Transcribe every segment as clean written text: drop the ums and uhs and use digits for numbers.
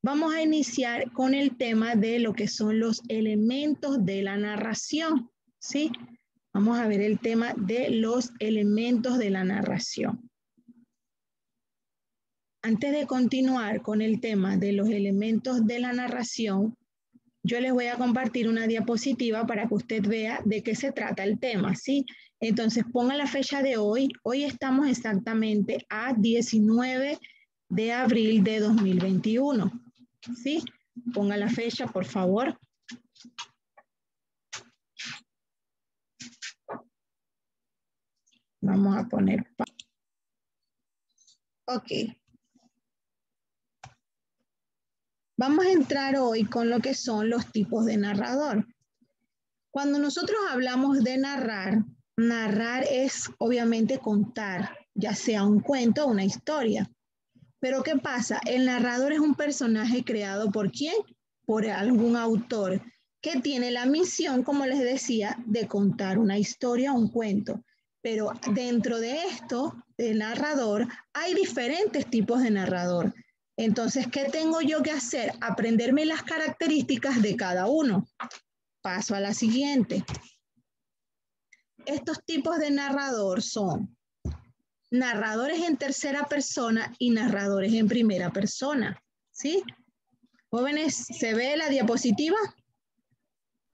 Vamos a iniciar con el tema de lo que son los elementos de la narración, ¿sí? Vamos a ver el tema de los elementos de la narración. Antes de continuar con el tema de los elementos de la narración, yo les voy a compartir una diapositiva para que usted vea de qué se trata el tema, ¿sí? Entonces, ponga la fecha de hoy. Hoy estamos exactamente a 19 de abril de 2021, ¿sí? Ponga la fecha, por favor. Vamos a poner... Ok. Vamos a entrar hoy con lo que son los tipos de narrador. Cuando nosotros hablamos de narrar, narrar es obviamente contar, ya sea un cuento o una historia. Pero ¿qué pasa? El narrador es un personaje creado ¿por quién? Por algún autor que tiene la misión, como les decía, de contar una historia o un cuento. Pero dentro de esto, de narrador, hay diferentes tipos de narrador. Entonces, ¿qué tengo yo que hacer? Aprenderme las características de cada uno. Paso a la siguiente. Estos tipos de narrador son narradores en tercera persona y narradores en primera persona, ¿sí? Jóvenes, ¿se ve la diapositiva?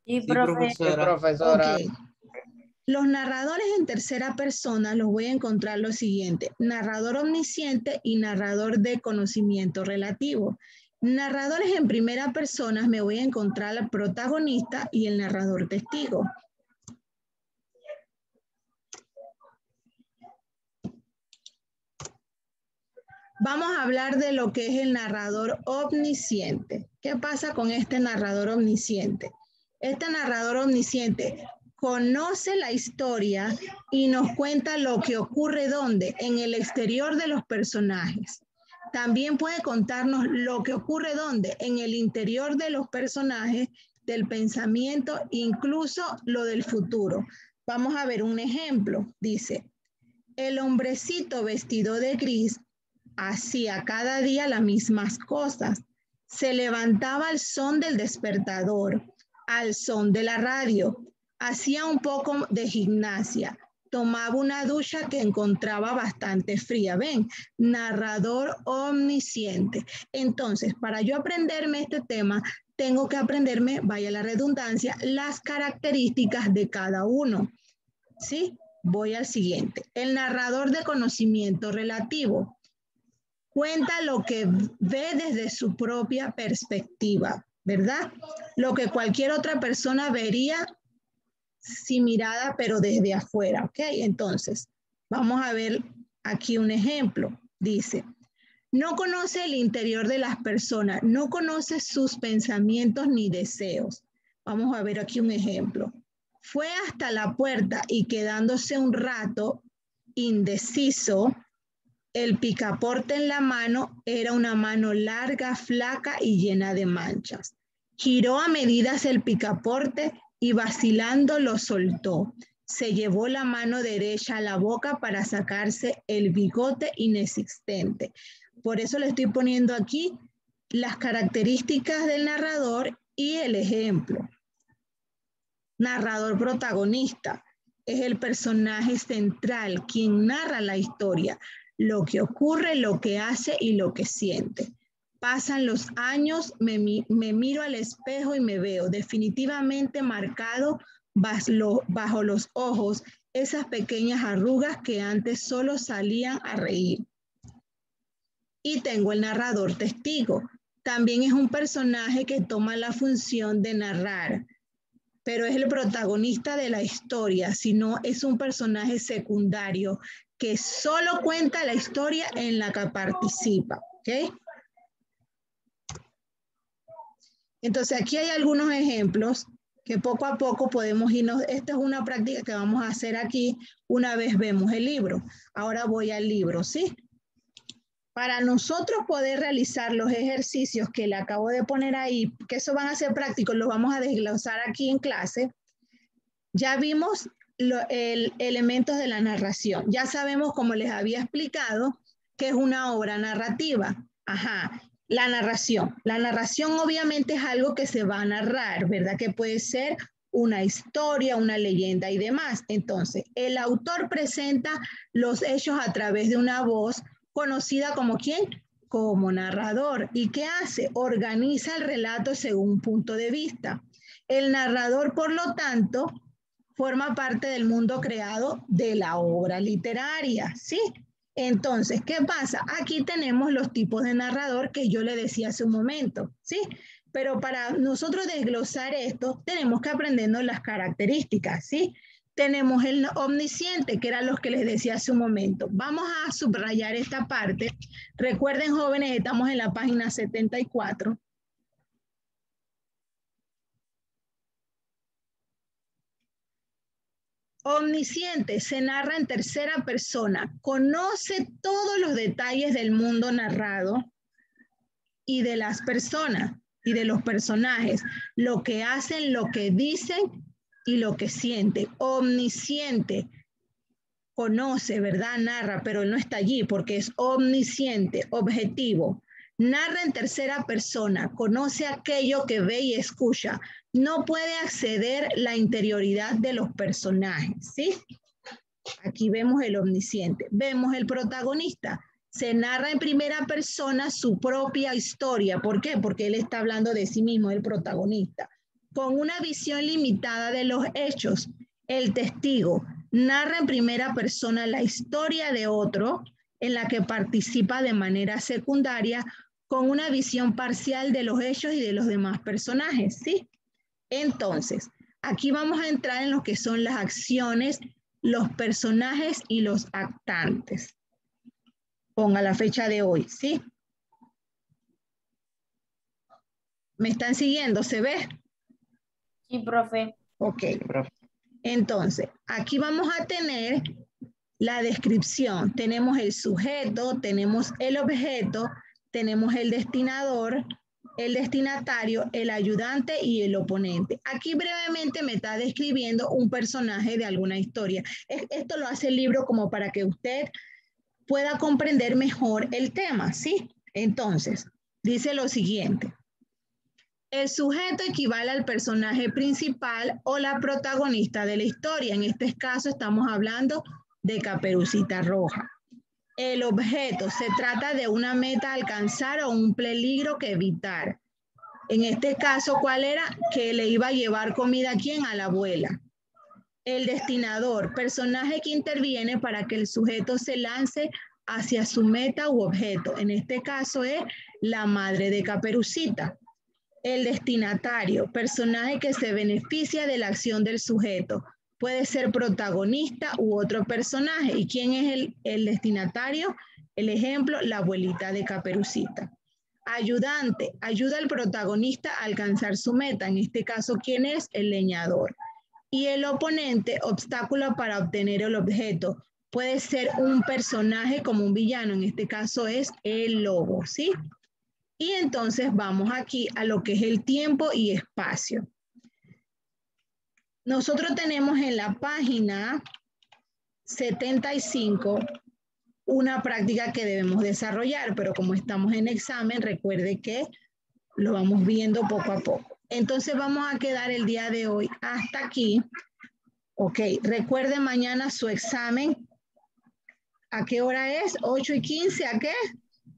Sí, profesora. Sí, profesora. Ok. Los narradores en tercera persona los voy a encontrar lo siguiente: narrador omnisciente y narrador de conocimiento relativo. Narradores en primera persona me voy a encontrar al protagonista y el narrador testigo. Vamos a hablar de lo que es el narrador omnisciente. ¿Qué pasa con este narrador omnisciente? Este narrador omnisciente conoce la historia y nos cuenta lo que ocurre ¿dónde? En el exterior de los personajes. También puede contarnos lo que ocurre ¿dónde? En el interior de los personajes, del pensamiento, incluso lo del futuro. Vamos a ver un ejemplo. Dice, el hombrecito vestido de gris hacía cada día las mismas cosas. Se levantaba al son del despertador, al son de la radio, hacía un poco de gimnasia, tomaba una ducha que encontraba bastante fría. Ven, narrador omnisciente. Entonces, para yo aprenderme este tema, tengo que aprenderme, vaya la redundancia, las características de cada uno. ¿Sí? Voy al siguiente. El narrador de conocimiento relativo cuenta lo que ve desde su propia perspectiva, ¿verdad? Lo que cualquier otra persona vería sin mirada, pero desde afuera, ¿ok? Entonces, vamos a ver aquí un ejemplo. Dice, no conoce el interior de las personas, no conoce sus pensamientos ni deseos. Vamos a ver aquí un ejemplo. Fue hasta la puerta y quedándose un rato indeciso, el picaporte en la mano era una mano larga, flaca y llena de manchas. Giró a medidas el picaporte y vacilando lo soltó. Se llevó la mano derecha a la boca para sacarse el bigote inexistente. Por eso le estoy poniendo aquí las características del narrador y el ejemplo. Narrador protagonista es el personaje central, quien narra la historia, lo que ocurre, lo que hace y lo que siente. Pasan los años, me miro al espejo y me veo definitivamente marcado bajo los ojos esas pequeñas arrugas que antes solo salían a reír. Y tengo el narrador testigo. También es un personaje que toma la función de narrar, pero es el protagonista de la historia, sino es un personaje secundario que solo cuenta la historia en la que participa, ¿ok? Entonces aquí hay algunos ejemplos que poco a poco podemos irnos. Esta es una práctica que vamos a hacer aquí una vez vemos el libro. Ahora voy al libro, ¿sí? Para nosotros poder realizar los ejercicios que le acabo de poner ahí, que eso van a ser prácticos, los vamos a desglosar aquí en clase. Ya vimos elementos de la narración. Ya sabemos, como les había explicado, que es una obra narrativa. Ajá. La narración. La narración obviamente es algo que se va a narrar, ¿verdad? Que puede ser una historia, una leyenda y demás. Entonces, el autor presenta los hechos a través de una voz conocida como ¿quién? Como narrador. ¿Y qué hace? Organiza el relato según un punto de vista. El narrador, por lo tanto, forma parte del mundo creado de la obra literaria, ¿sí? Entonces, ¿qué pasa? Aquí tenemos los tipos de narrador que yo le decía hace un momento, ¿sí? Pero para nosotros desglosar esto, tenemos que aprendernos las características, ¿sí? Tenemos el omnisciente, que era los que les decía hace un momento. Vamos a subrayar esta parte. Recuerden, jóvenes, estamos en la página 74. Omnisciente se narra en tercera persona, conoce todos los detalles del mundo narrado y de las personas y de los personajes, lo que hacen, lo que dicen y lo que sienten. Omnisciente conoce, ¿verdad? Narra, pero no está allí porque es omnisciente, objetivo. Narra en tercera persona, conoce aquello que ve y escucha. No puede acceder la interioridad de los personajes, ¿sí? Aquí vemos el omnisciente. Vemos el protagonista. Se narra en primera persona su propia historia. ¿Por qué? Porque él está hablando de sí mismo, el protagonista. Con una visión limitada de los hechos. El testigo narra en primera persona la historia de otro en la que participa de manera secundaria con una visión parcial de los hechos y de los demás personajes, ¿sí? Entonces, aquí vamos a entrar en lo que son las acciones, los personajes y los actantes. Ponga la fecha de hoy, ¿sí? ¿Me están siguiendo? ¿Se ve? Sí, profe. Ok. Entonces, aquí vamos a tener la descripción. Tenemos el sujeto, tenemos el objeto, tenemos el destinador, el destinatario, el ayudante y el oponente. Aquí brevemente me está describiendo un personaje de alguna historia. Esto lo hace el libro como para que usted pueda comprender mejor el tema, ¿sí? Entonces, dice lo siguiente. El sujeto equivale al personaje principal o la protagonista de la historia. En este caso estamos hablando de Caperucita Roja. El objeto se trata de una meta a alcanzar o un peligro que evitar. En este caso, ¿cuál era? Que le iba a llevar comida a quién, a la abuela. El destinador, personaje que interviene para que el sujeto se lance hacia su meta u objeto. En este caso es la madre de Caperucita. El destinatario, personaje que se beneficia de la acción del sujeto. Puede ser protagonista u otro personaje. ¿Y quién es el destinatario? El ejemplo, la abuelita de Caperucita. Ayudante, ayuda al protagonista a alcanzar su meta. En este caso, ¿quién es? El leñador. Y el oponente, obstáculo para obtener el objeto. Puede ser un personaje como un villano. En este caso es el lobo, ¿sí? Y entonces vamos aquí a lo que es el tiempo y espacio. Nosotros tenemos en la página 75 una práctica que debemos desarrollar, pero como estamos en examen, recuerde que lo vamos viendo poco a poco. Entonces vamos a quedar el día de hoy hasta aquí. Ok, recuerde mañana su examen. ¿A qué hora es? 8:15, ¿a qué?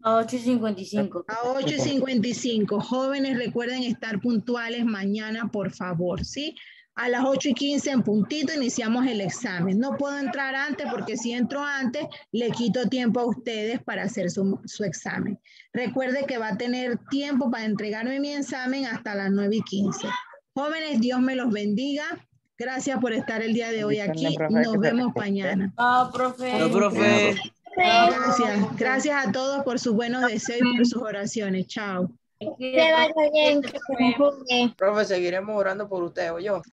A 8:55. A 8:55. Jóvenes, recuerden estar puntuales mañana, por favor, ¿sí? A las 8:15 en puntito iniciamos el examen. No puedo entrar antes porque si entro antes, le quito tiempo a ustedes para hacer su examen. Recuerde que va a tener tiempo para entregarme mi examen hasta las 9:15. Jóvenes, Dios me los bendiga. Gracias por estar el día de hoy aquí. Nos vemos mañana. Ah, profe. No, profe. Gracias. Gracias a todos por sus buenos deseos y por sus oraciones. Chao. Que vaya bien, que se mejore. Profe, seguiremos orando por usted, ¿o yo?